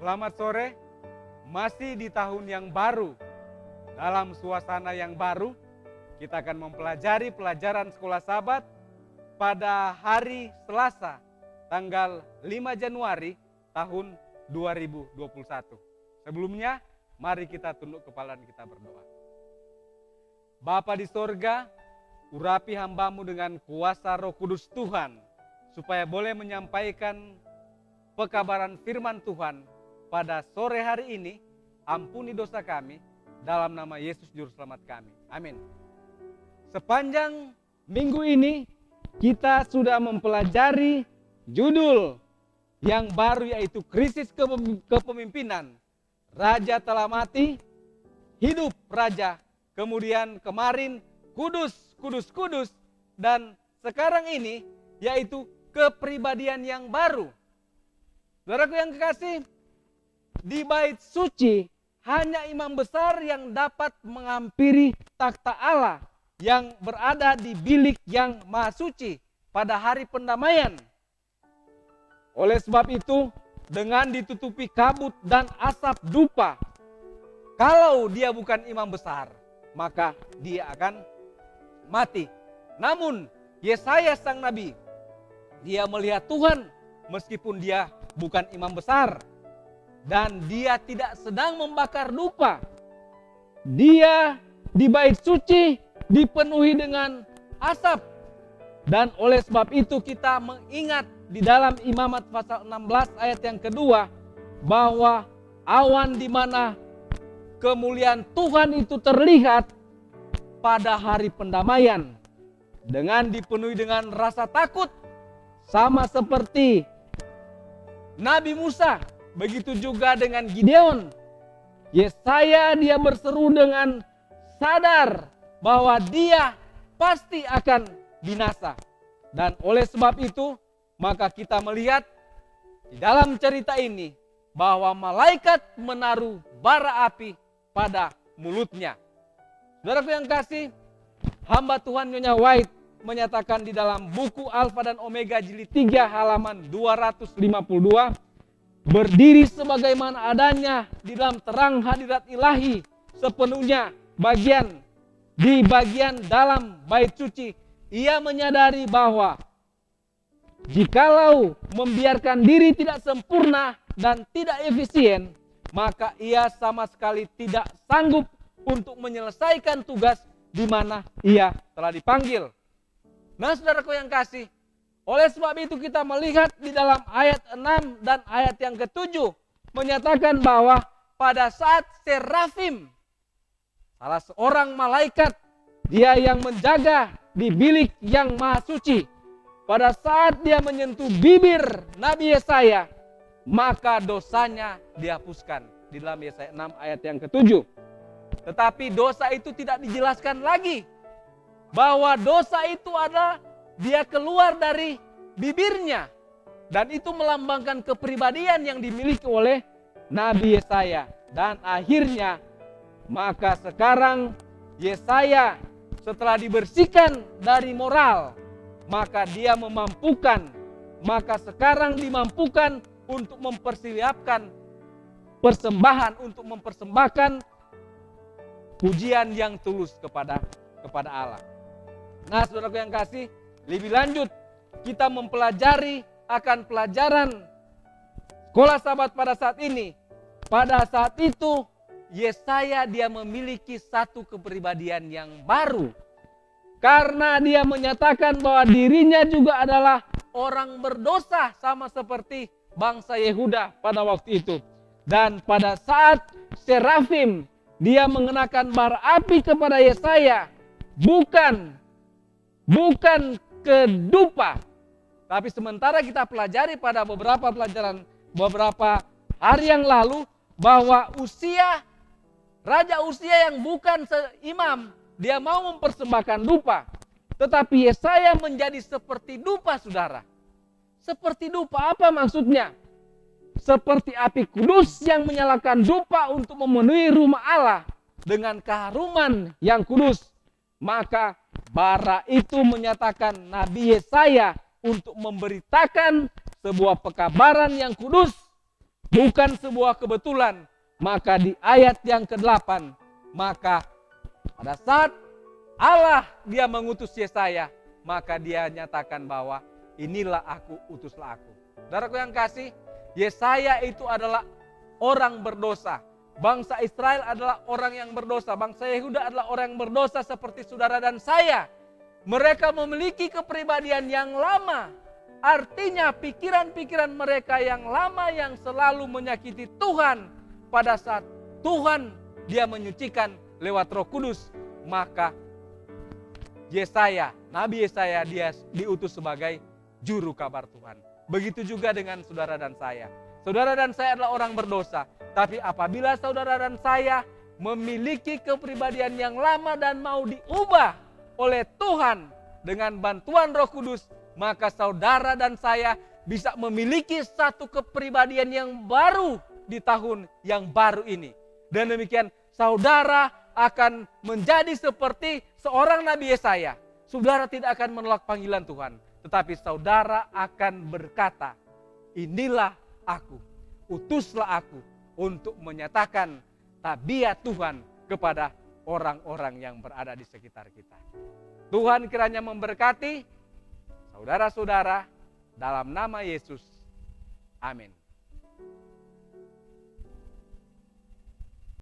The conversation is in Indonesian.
Selamat sore, masih di tahun yang baru. Dalam suasana yang baru, kita akan mempelajari pelajaran sekolah Sabat pada hari Selasa, tanggal 5 Januari tahun 2021. Sebelumnya, mari kita tunduk kepala dan kita berdoa. Bapa di sorga, urapi hambamu dengan kuasa Roh Kudus Tuhan, supaya boleh menyampaikan pekabaran firman Tuhan pada sore hari ini. Ampuni dosa kami, dalam nama Yesus Juru Selamat kami. Amin. Sepanjang minggu ini kita sudah mempelajari judul yang baru, yaitu krisis kepemimpinan. Raja telah mati, hidup raja. Kemudian kemarin kudus, kudus, kudus. Dan sekarang ini yaitu kepribadian yang baru. Saudaraku yang kekasih, di bait suci hanya imam besar yang dapat menghampiri takhta Allah yang berada di bilik yang maha suci pada hari pendamaian. Oleh sebab itu, dengan ditutupi kabut dan asap dupa, kalau dia bukan imam besar, maka dia akan mati. Namun Yesaya sang nabi, dia melihat Tuhan meskipun dia bukan imam besar. Dan dia tidak sedang membakar dupa. Dia di bait suci dipenuhi dengan asap. Dan oleh sebab itu kita mengingat di dalam Imamat pasal 16 ayat yang kedua, bahwa awan di mana kemuliaan Tuhan itu terlihat pada hari pendamaian, dengan dipenuhi dengan rasa takut, sama seperti Nabi Musa. Begitu juga dengan Gideon. Yesaya dia berseru dengan sadar bahwa dia pasti akan binasa. Dan oleh sebab itu, maka kita melihat di dalam cerita ini bahwa malaikat menaruh bara api pada mulutnya. Saudaraku yang kasih, hamba Tuhan Nyonya White menyatakan di dalam buku Alfa dan Omega jilid 3 halaman 252, berdiri sebagaimana adanya di dalam terang hadirat ilahi sepenuhnya di bagian dalam bait suci. Ia menyadari bahwa jikalau membiarkan diri tidak sempurna dan tidak efisien, maka ia sama sekali tidak sanggup untuk menyelesaikan tugas di mana ia telah dipanggil. Nah, saudaraku yang kasih, oleh sebab itu kita melihat di dalam ayat 6 dan ayat yang ke-7 menyatakan bahwa pada saat serafim, salah seorang malaikat, dia yang menjaga di bilik yang maha suci, pada saat dia menyentuh bibir Nabi Yesaya, maka dosanya dihapuskan. Di dalam Yesaya 6 ayat yang ke-7. Tetapi dosa itu tidak dijelaskan lagi, bahwa dosa itu adalah dia keluar dari bibirnya. Dan itu melambangkan kepribadian yang dimiliki oleh Nabi Yesaya. Dan akhirnya, maka sekarang Yesaya setelah dibersihkan dari moral, maka dia sekarang dimampukan untuk mempersiapkan persembahan, untuk mempersembahkan pujian yang tulus kepada Allah. Nah, saudaraku yang kasih, lebih lanjut kita mempelajari akan pelajaran sekolah Sabat pada saat ini. Pada saat itu Yesaya dia memiliki satu kepribadian yang baru, karena dia menyatakan bahwa dirinya juga adalah orang berdosa sama seperti bangsa Yehuda pada waktu itu. Dan pada saat serafim dia mengenakan bara api kepada Yesaya, bukan ke dupa. Tapi sementara kita pelajari pada beberapa hari yang lalu, bahwa Raja Usia yang bukan seimam, dia mau mempersembahkan dupa. Tetapi Yesaya menjadi seperti dupa, saudara. Seperti dupa, apa maksudnya? Seperti api kudus yang menyalakan dupa untuk memenuhi rumah Allah dengan keharuman yang kudus. Maka bara itu menyatakan Nabi Yesaya untuk memberitakan sebuah pekabaran yang kudus, bukan sebuah kebetulan. Maka di ayat yang ke-8, maka pada saat Allah dia mengutus Yesaya, maka dia nyatakan bahwa inilah aku, utuslah aku. Saudaraku yang kasih, Yesaya itu adalah orang berdosa. Bangsa Israel adalah orang yang berdosa. Bangsa Yehuda adalah orang yang berdosa seperti saudara dan saya. Mereka memiliki kepribadian yang lama. Artinya pikiran-pikiran mereka yang lama yang selalu menyakiti Tuhan. Pada saat Tuhan dia menyucikan lewat Roh Kudus, maka Yesaya, Nabi Yesaya dia diutus sebagai juru kabar Tuhan. Begitu juga dengan saudara dan saya. Saudara dan saya adalah orang berdosa. Tapi apabila saudara dan saya memiliki kepribadian yang lama dan mau diubah oleh Tuhan dengan bantuan Roh Kudus, maka saudara dan saya bisa memiliki satu kepribadian yang baru di tahun yang baru ini. Dan demikian saudara akan menjadi seperti seorang Nabi Yesaya. Saudara tidak akan menolak panggilan Tuhan, tetapi saudara akan berkata, inilah aku, utuslah aku untuk menyatakan tabiat Tuhan kepada orang-orang yang berada di sekitar kita. Tuhan kiranya memberkati saudara-saudara dalam nama Yesus. Amin.